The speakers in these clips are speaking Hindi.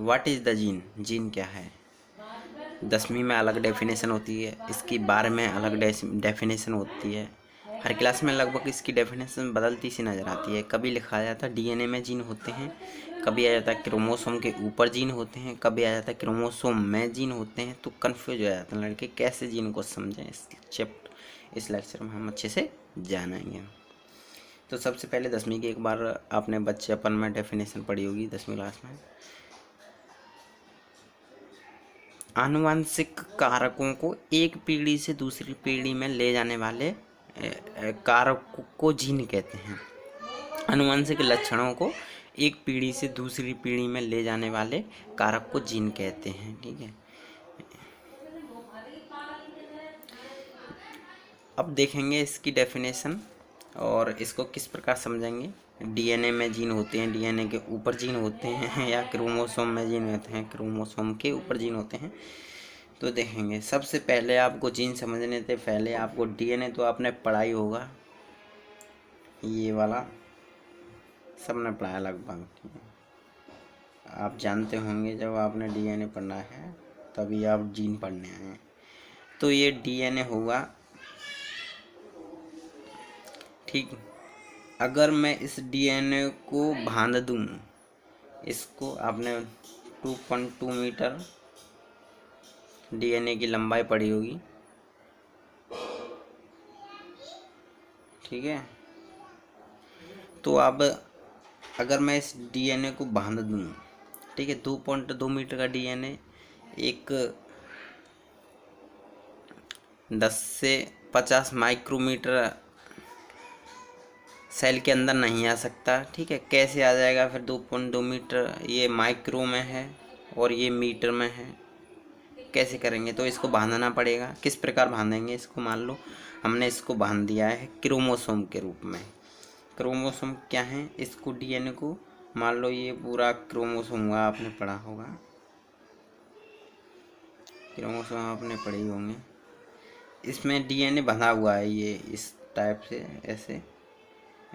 What is the gene, gene क्या है। 10वीं में अलग डेफिनेशन होती है, इसकी 12 में अलग डेफिनेशन होती है। हर क्लास में लगभग इसकी डेफिनेशन बदलती सी नज़र आती है। कभी लिखा जाता है डीएनए में जीन होते हैं, कभी आ जाता है क्रोमोसोम के ऊपर जीन होते हैं, कभी आ जाता है क्रोमोसोम में जीन होते हैं। तो कन्फ्यूज हो जाते हैं लड़के, कैसे जीन को समझें। इस लेक्चर में हम अच्छे से जानेंगे। तो सबसे पहले 10वीं की एक बार आपने बच्चेपन में डेफिनेशन पढ़ी होगी 10वीं क्लास में। आनुवंशिक कारकों को एक पीढ़ी से दूसरी पीढ़ी में ले जाने वाले कारक को जीन कहते हैं। आनुवंशिक लक्षणों को एक पीढ़ी से दूसरी पीढ़ी में ले जाने वाले कारक को जीन कहते हैं। ठीक है, अब देखेंगे इसकी डेफिनेशन और इसको किस प्रकार समझेंगे। डीएनए में जीन होते हैं, डीएनए के ऊपर जीन होते हैं, या क्रोमोसोम में जीन होते हैं, क्रोमोसोम के ऊपर जीन होते हैं। तो देखेंगे सबसे पहले आपको जीन समझने से पहले आपको डीएनए तो आपने पढ़ा ही होगा, ये वाला सबने पढ़ाया लगभग। आप जानते होंगे जब आपने डीएनए पढ़ना है तभी आप जीन पढ़ने आए। तो ये डीएनए होगा। ठीक, अगर मैं इस डीएनए को बांध दूँ, इसको आपने 2.2 मीटर डीएनए की लंबाई पड़ी होगी। ठीक है, तो अब अगर मैं इस डीएनए को बांध दूँ, ठीक है, 2.2 मीटर का डीएनए एक 10 से 50 माइक्रोमीटर सेल के अंदर नहीं आ सकता। ठीक है, कैसे आ जाएगा फिर 2.2 मीटर, ये माइक्रो में है और ये मीटर में है, कैसे करेंगे। तो इसको बांधना पड़ेगा। किस प्रकार बांधेंगे इसको, मान लो हमने इसको बांध दिया है क्रोमोसोम के रूप में। क्रोमोसोम क्या है, इसको डीएनए को मान लो ये पूरा क्रोमोसोम हुआ, आपने पढ़ा होगा क्रोमोसोम, आपने पढ़े ही होंगे। इसमें डीएनए बंधा हुआ है, ये इस टाइप से ऐसे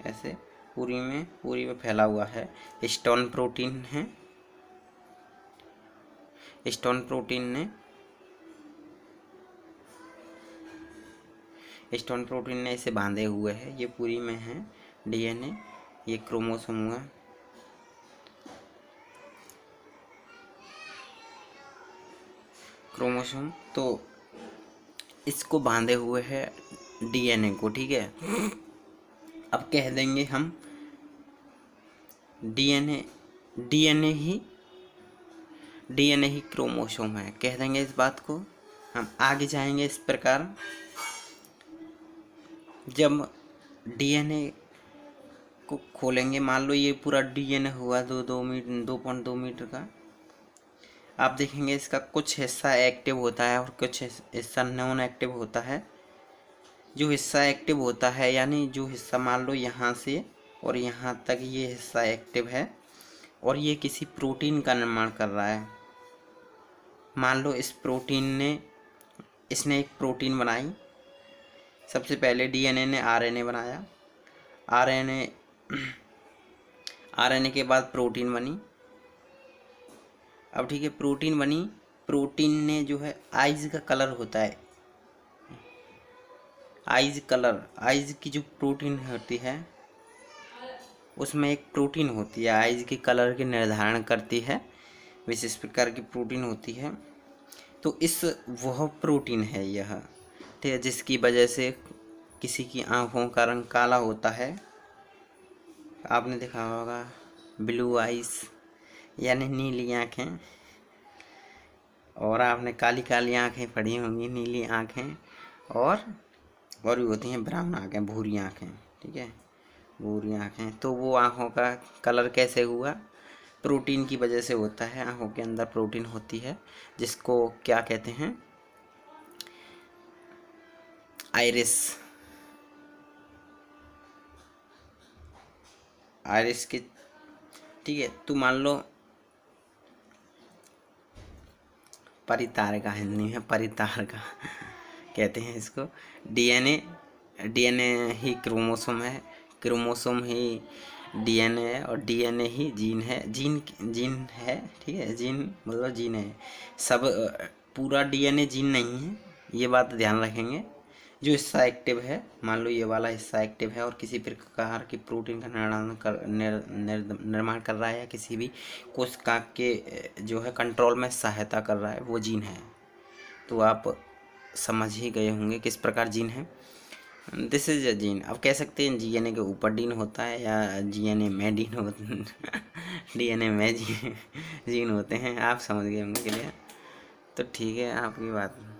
ऐसे पूरी में फैला हुआ है। हिस्टोन प्रोटीन है, हिस्टोन प्रोटीन ने इसे बांधे हुए है, ये पूरी में है डीएनए। ये क्रोमोसोम हुआ, क्रोमोसोम। तो इसको बांधे हुए है डीएनए को। ठीक है, अब कह देंगे हम डीएनए ही क्रोमोसोम है, कह देंगे इस बात को। हम आगे जाएंगे इस प्रकार, जब डीएनए को खोलेंगे, मान लो ये पूरा डीएनए हुआ 2.2 मीटर का। आप देखेंगे इसका कुछ हिस्सा एक्टिव होता है और कुछ हिस्सा नॉन एक्टिव होता है। जो हिस्सा एक्टिव होता है, यानी जो हिस्सा मान लो यहाँ से और यहाँ तक ये हिस्सा एक्टिव है और ये किसी प्रोटीन का निर्माण कर रहा है। मान लो इसने एक प्रोटीन बनाई। सबसे पहले डीएनए ने आरएनए बनाया, आरएनए के बाद प्रोटीन बनी। अब ठीक है, प्रोटीन बनी, प्रोटीन ने जो है आइज का कलर होता है, आइज की जो प्रोटीन होती है उसमें एक प्रोटीन होती है आइज के कलर के निर्धारण करती है, विशेष प्रकार की प्रोटीन होती है। तो वह प्रोटीन है यह, ठीक है, जिसकी वजह से किसी की आँखों का रंग काला होता है। आपने देखा होगा ब्लू आइज, यानी नीली आँखें, और आपने काली काली आँखें पढ़ी होंगी, नीली आँखें, और भी होती हैं ब्राउन आँखें, भूरी आँखें। ठीक है, भूरी आँखें। तो वो आँखों का कलर कैसे हुआ, प्रोटीन की वजह से होता है। आँखों के अंदर प्रोटीन होती है जिसको क्या कहते हैं, आइरिस की। ठीक है, तो मान लो परितारिका, हिंदी में परितारिका कहते हैं इसको। डीएनए ही क्रोमोसोम है, क्रोमोसोम ही डीएनए है और डीएनए ही जीन है। जीन जीन है, ठीक है, जीन मतलब जीन है। सब पूरा डीएनए जीन नहीं है, ये बात ध्यान रखेंगे। जो हिस्सा एक्टिव है, मान लो ये वाला हिस्सा एक्टिव है और किसी प्रकार की प्रोटीन का निर्माण कर रहा है या किसी भी कोशिका के जो है कंट्रोल में सहायता कर रहा है, वो जीन है। तो आप समझ ही गए होंगे किस प्रकार जीन है। This is a gene. अब कह सकते हैं डीएनए के ऊपर जीन होता है या डीएनए में जीन होता डीएनए में जीन होते हैं, आप समझ गए होंगे क्लियर। तो ठीक है, आपकी बात